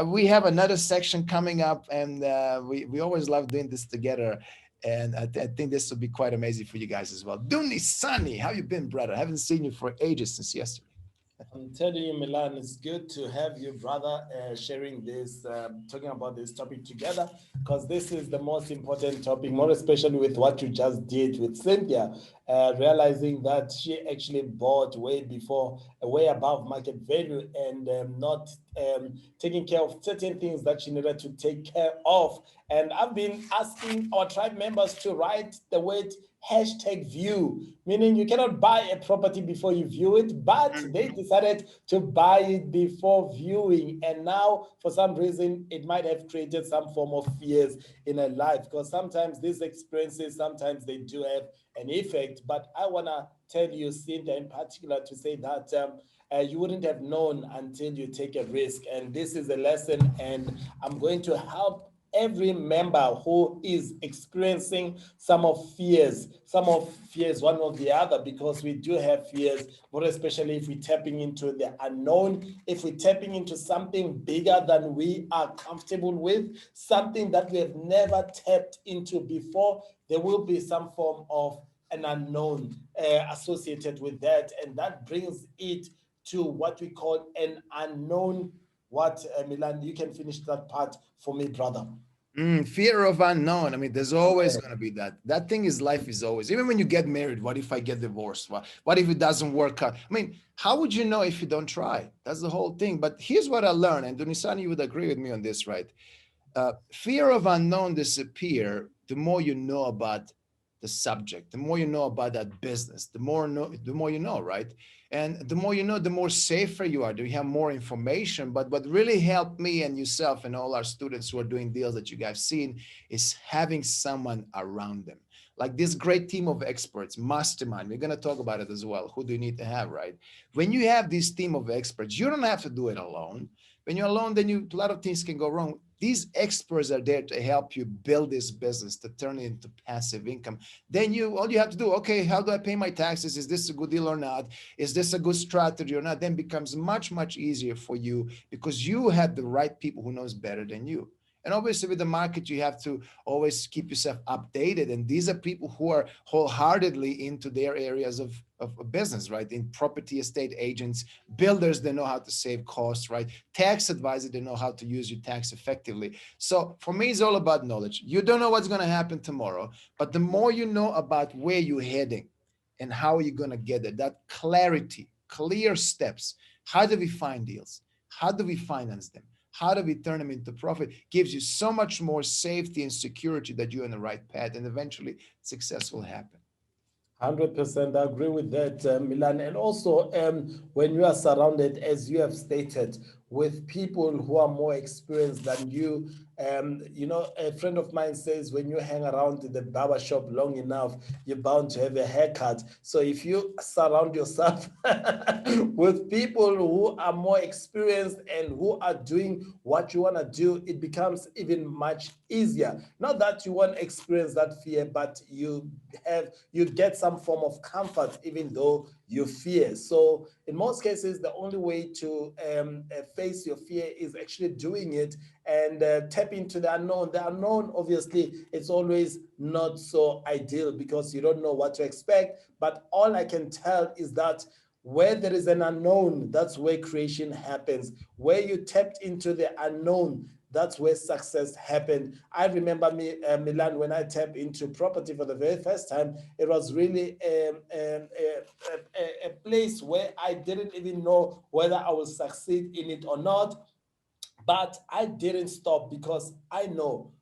We have another section coming up, and we always love doing this together. And I think this will be quite amazing for you guys as well. Dunisani, how you been, brother? I haven't seen you for ages since yesterday. I'm telling you, Milan, it's good to have you, brother, sharing this, talking about this topic together, because this is the most important topic, more especially with what you just did with Cynthia, realizing that she actually bought way before, way above market value, and not taking care of certain things that she needed to take care of. And I've been asking our tribe members to write the word hashtag view, meaning you cannot buy a property before you view it, but they decided to buy it before viewing. And now, for some reason, it might have created some form of fears in a life, because sometimes these experiences, sometimes they do have an effect. But I want to tell you, Cynthia, in particular, to say that you wouldn't have known until you take a risk. And this is a lesson, and I'm going to help every member who is experiencing some of fears, one or the other, because we do have fears, more especially if we're tapping into the unknown, if we're tapping into something bigger than we are comfortable with, something that we have never tapped into before. There will be some form of an unknown associated with that, and that brings it to what we call an unknown. What, Milan, you can finish that part for me, brother. Fear of unknown. I mean, there's always going to be that. That thing is life is always. Even when you get married, what if I get divorced? What if it doesn't work out? I mean, how would you know if you don't try? That's the whole thing. But here's what I learned, and Dunisani, you would agree with me on this, right? Fear of unknown disappear the more you know about the subject, the more you know about that business, the more you know, right? And the more you know, the more safer you are. Do you have more information? But what really helped me and yourself and all our students who are doing deals that you guys seen is having someone around them. Like this great team of experts, mastermind. We're gonna talk about it as well. Who do you need to have, right? When you have this team of experts, you don't have to do it alone. When you're alone, then a lot of things can go wrong. These experts are there to help you build this business, to turn it into passive income. Then all you have to do, okay, how do I pay my taxes? Is this a good deal or not? Is this a good strategy or not? Then becomes much easier for you because you have the right people who knows better than you. And obviously with the market, you have to always keep yourself updated. And these are people who are wholeheartedly into their areas of business, right? In property estate agents, builders, they know how to save costs, right? Tax advisor, they know how to use your tax effectively. So for me, it's all about knowledge. You don't know what's going to happen tomorrow, but the more you know about where you're heading and how you're going to get there, that clarity, clear steps. How do we find deals? How do we finance them? How do we turn them into profit? Gives you so much more safety and security that you're on the right path, and eventually success will happen. 100%, I agree with that, Milan. And also, when you are surrounded, as you have stated, with people who are more experienced than you, a friend of mine says when you hang around the barber shop long enough, you're bound to have a haircut. So if you surround yourself with people who are more experienced and who are doing what you want to do, it becomes even much easier. Not that you won't experience that fear, but you get some form of comfort even though you fear. So in most cases, the only way to face your fear is actually doing it and tap into the unknown. The unknown, obviously, it's always not so ideal because you don't know what to expect. But all I can tell is that where there is an unknown, that's where creation happens. Where you tapped into the unknown, that's where success happened. I remember Milan, when I tapped into property for the very first time, it was really a place where I didn't even know whether I will succeed in it or not. But I didn't stop because I know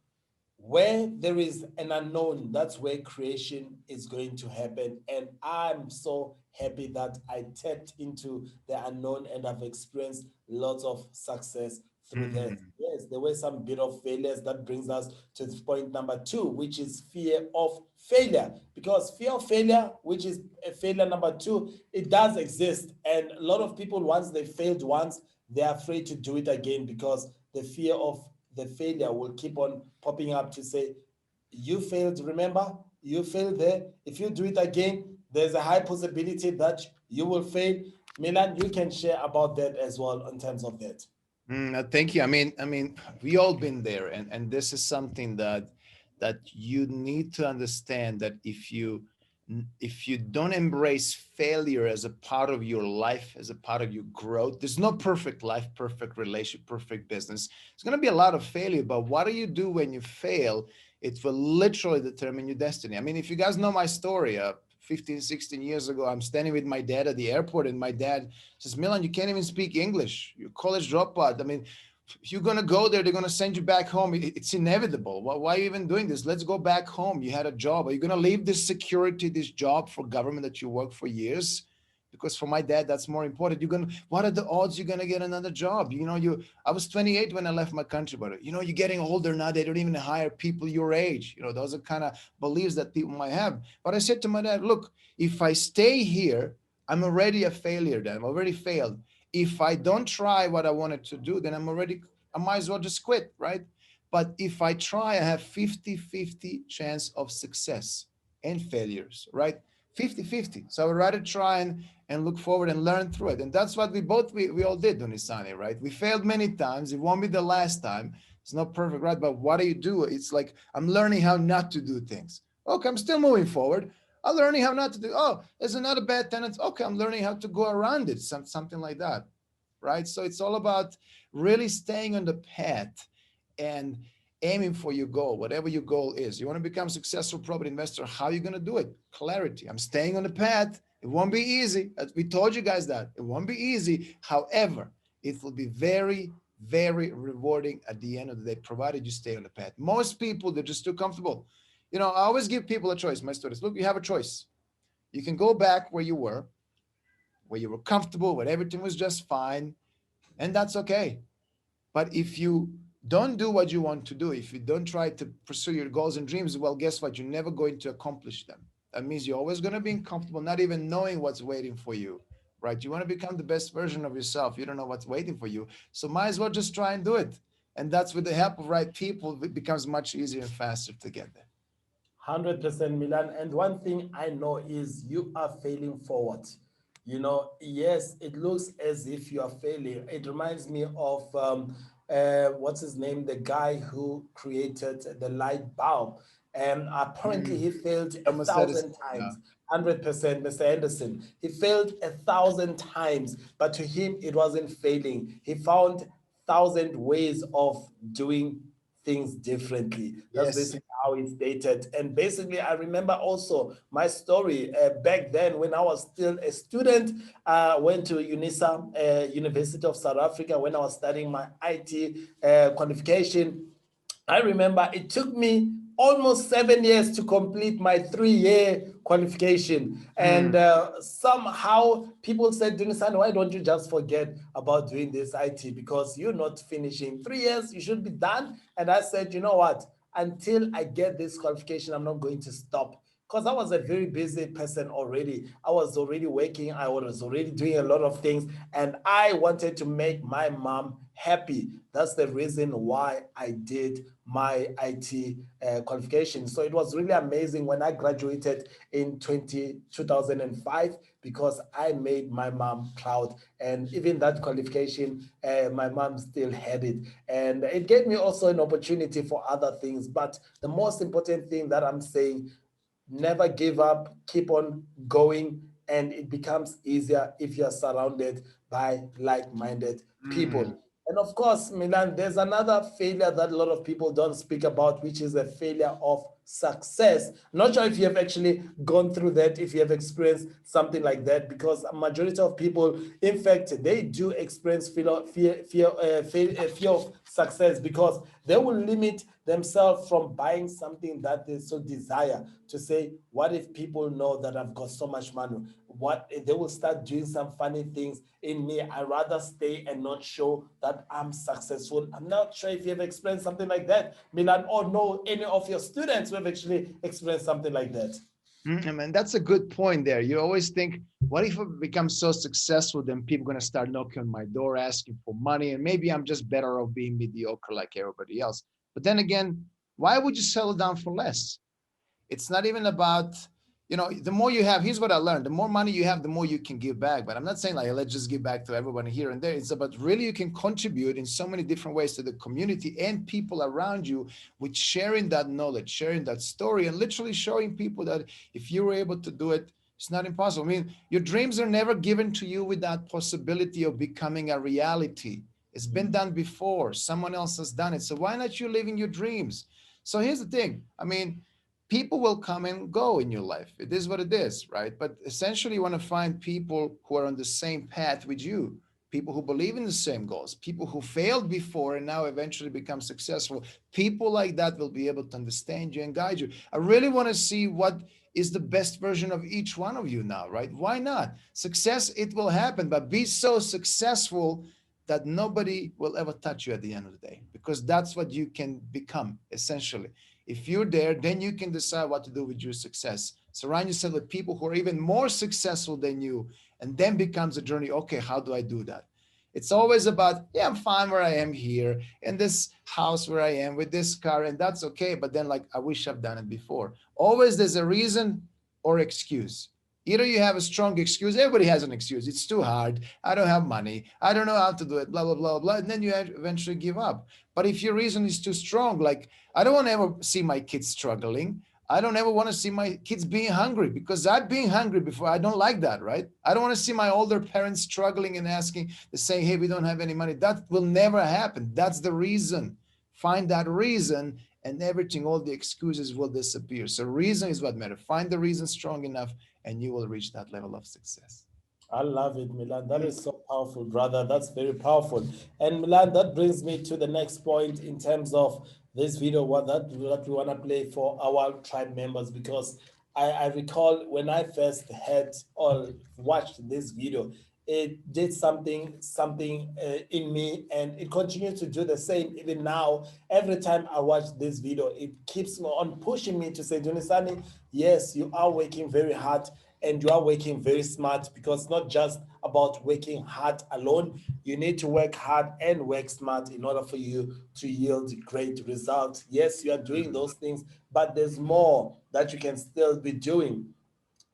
where there is an unknown, that's where creation is going to happen. And I'm so happy that I tapped into the unknown and I've experienced lots of success through that. Mm. Yes, there were some bit of failures. That brings us to point number two, which is fear of failure. Because fear of failure, which is a failure number two, it does exist. And a lot of people, once they failed once, they're afraid to do it again because the fear of the failure will keep on popping up to say, you failed, remember? You failed there. If you do it again, there's a high possibility that you will fail. Milan, you can share about that as well in terms of that. Thank you. I mean, we all been there, and this is something that you need to understand that if you don't embrace failure as a part of your life, as a part of your growth, there's no perfect life, perfect relationship, perfect business. It's going to be a lot of failure, but what do you do when you fail? It will literally determine your destiny. I mean, if you guys know my story, 15, 16 years ago, I'm standing with my dad at the airport, and my dad says, Milan, you can't even speak English. You're college dropout. I mean, if you're gonna go there, they're gonna send you back home. It's inevitable. Why are you even doing this? Let's go back home. You had a job. Are you gonna leave this security, this job for government that you work for years? Because for my dad, that's more important. You're gonna. What are the odds you're gonna get another job? You know, you. I was 28 when I left my country, but you know, you're getting older now. They don't even hire people your age. You know, those are kind of beliefs that people might have. But I said to my dad, look, if I stay here, I'm already a failure. Then I'm already failed. If I don't try what I wanted to do, then I might as well just quit, right? But if I try, I have 50-50 chance of success and failures, right? 50-50. So I would rather try and look forward and learn through it. And that's what we all did, Dunisani, right? We failed many times. It won't be the last time. It's not perfect, right? But what do you do? It's like I'm learning how not to do things. Okay, I'm still moving forward. I'm learning how not to do. Oh, there's another bad tendency. Okay, I'm learning how to go around it. Something like that, right? So it's all about really staying on the path and aiming for your goal, whatever your goal is. You want to become a successful property investor. How are you going to do it? Clarity. I'm staying on the path. It won't be easy. We told you guys that it won't be easy. However, it will be very, very rewarding at the end of the day, provided you stay on the path. Most people, they're just too comfortable. You know, I always give people a choice. My students, look, you have a choice. You can go back where you were comfortable, where everything was just fine, and that's okay. But if you don't do what you want to do, if you don't try to pursue your goals and dreams, well, guess what? You're never going to accomplish them. That means you're always going to be uncomfortable, not even knowing what's waiting for you, right? You want to become the best version of yourself. You don't know what's waiting for you. So might as well just try and do it. And that's with the help of right people, it becomes much easier and faster to get there. 100% Milan. And one thing I know is you are failing forward. You know, yes, it looks as if you are failing. It reminds me of what's his name, the guy who created the light bulb. And apparently Mm. he failed a Thomas Edison. thousand Yeah. times. 100%, Mr. Anderson. He failed a thousand times, but to him, it wasn't failing. He found thousand ways of doing things differently. That's Yes. basically how it's dated. And basically, I remember also my story back then when I was still a student. Went to UNISA, University of South Africa, when I was studying my IT qualification. I remember it took me almost 7 years to complete my 3 year qualification. And Mm. somehow people said, Dunisan, why don't you just forget about doing this IT? Because you're not finishing 3 years, you should be done. And I said, you know what? Until I get this qualification, I'm not going to stop because I was a very busy person already. I was already working, I was already doing a lot of things, and I wanted to make my mom happy. That's the reason why I did my IT qualification. So it was really amazing when I graduated in 2005 because I made my mom proud. And even that qualification, my mom still had it. And it gave me also an opportunity for other things. But the most important thing that I'm saying, never give up, keep on going, and it becomes easier if you're surrounded by like-minded Mm. people. And of course, Milan, there's another failure that a lot of people don't speak about, which is a failure of success. Not sure if you have actually gone through that, if you have experienced something like that, because a majority of people, in fact, they do experience fear of success because they will limit themselves from buying something that they so desire to say, what if people know that I've got so much money? What they will start doing some funny things in me. I rather stay and not show that I'm successful. I'm not sure if you have experienced something like that, Milan, or know any of your students who have actually experienced something like that. I mean, that's a good point there. You always think, what if I become so successful, then people are going to start knocking on my door asking for money, and maybe I'm just better off being mediocre like everybody else. But then again, why would you settle down for less? It's not even about, you know, the more you have, here's what I learned: the more money you have, the more you can give back. But I'm not saying like, let's just give back to everybody here and there. It's about really you can contribute in so many different ways to the community and people around you, with sharing that knowledge, sharing that story, and literally showing people that if you were able to do it, it's not impossible. I mean, your dreams are never given to you with that possibility of becoming a reality. It's been done before. Someone else has done it. So why not you living your dreams? So here's the thing. I mean, people will come and go in your life. It is what it is, right? But essentially, you want to find people who are on the same path with you, people who believe in the same goals, people who failed before and now eventually become successful. People like that will be able to understand you and guide you. I really want to see what is the best version of each one of you now, right? Why not? Success, it will happen, but be so successful that nobody will ever touch you at the end of the day, because that's what you can become essentially. If you're there, then you can decide what to do with your success. Surround yourself with people who are even more successful than you, and then becomes a journey. Okay, how do I do that? It's always about, yeah, I'm fine where I am here in this house where I am with this car, and that's okay. But then, like, I wish I've done it before. Always there's a reason or excuse. Either you have a strong excuse, everybody has an excuse. It's too hard. I don't have money. I don't know how to do it, blah, blah, blah, blah. And then you eventually give up. But if your reason is too strong, like, I don't want to ever see my kids struggling. I don't ever want to see my kids being hungry, because I've been hungry before. I don't like that, right? I don't want to see my older parents struggling and asking, saying, hey, we don't have any money. That will never happen. That's the reason. Find that reason, and everything, all the excuses will disappear. So reason is what matters. Find the reason strong enough, and you will reach that level of success. I love it, Milan. That is so powerful, brother. That's very powerful. And Milan, that brings me to the next point in terms of this video, what we want to play for our tribe members, because I recall when I first had or watched this video, it did something in me, and it continues to do the same even now. Every time I watch this video, it keeps on pushing me to say, Dunisani, yes, you are working very hard and you are working very smart, because it's not just about working hard alone. You need to work hard and work smart in order for you to yield great results. Yes, you are doing those things, but there's more that you can still be doing.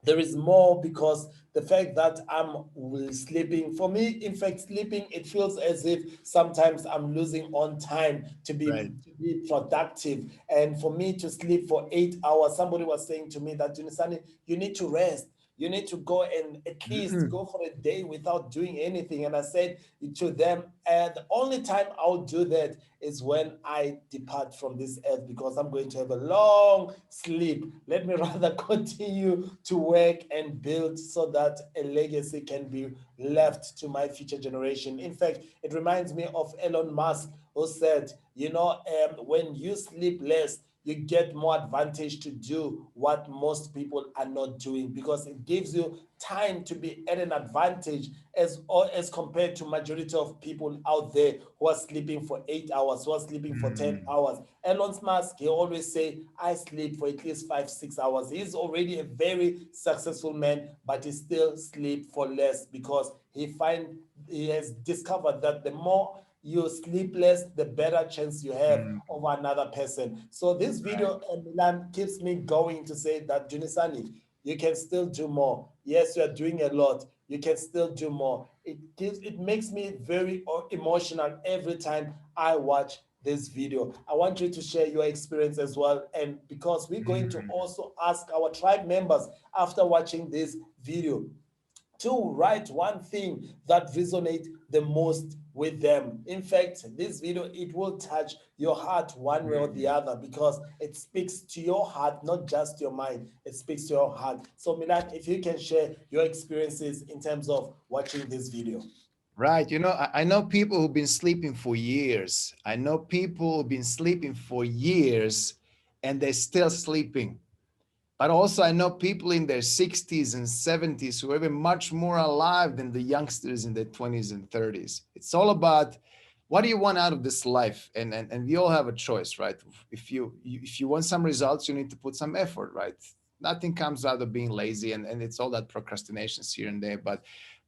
There is more, because the fact that I'm sleeping, for me, in fact, sleeping, it feels as if sometimes I'm losing on time Right. to be productive. And for me to sleep for 8 hours, somebody was saying to me that, Junisani, you need to rest. You need to go and at least Mm-mm. go for a day without doing anything. And I said to them, the only time I'll do that is when I depart from this earth, because I'm going to have a long sleep. Let me rather continue to work and build so that a legacy can be left to my future generation. In fact, it reminds me of Elon Musk, who said, when you sleep less, you get more advantage to do what most people are not doing, because it gives you time to be at an advantage as or as compared to majority of people out there who are sleeping for 8 hours, who are sleeping for 10 Mm. hours. Elon Musk, he always say, I sleep for at least 5 6 hours. He's already a very successful man, but he still sleep for less, because he has discovered that the more you sleep less, the better chance you have Mm. over another person. So this Right. video, Milan, keeps me going to say that, Junisani, you can still do more. Yes, you are doing a lot. You can still do more. It makes me very emotional every time I watch this video. I want you to share your experience as well. And because we're going to Mm. also ask our tribe members after watching this video to write one thing that resonate the most with them. In fact, this video, it will touch your heart one way or the Mm. other, because it speaks to your heart, not just your mind. It speaks to your heart. So Milan, if you can share your experiences in terms of watching this video. Right. You know, I know people who've been sleeping for years. I know people who've been sleeping for years and they're still sleeping. But also, I know people in their 60s and 70s who are even much more alive than the youngsters in their 20s and 30s. It's all about what do you want out of this life, and we all have a choice, right? If you want some results, you need to put some effort, right? Nothing comes out of being lazy, and it's all that procrastinations here and there. But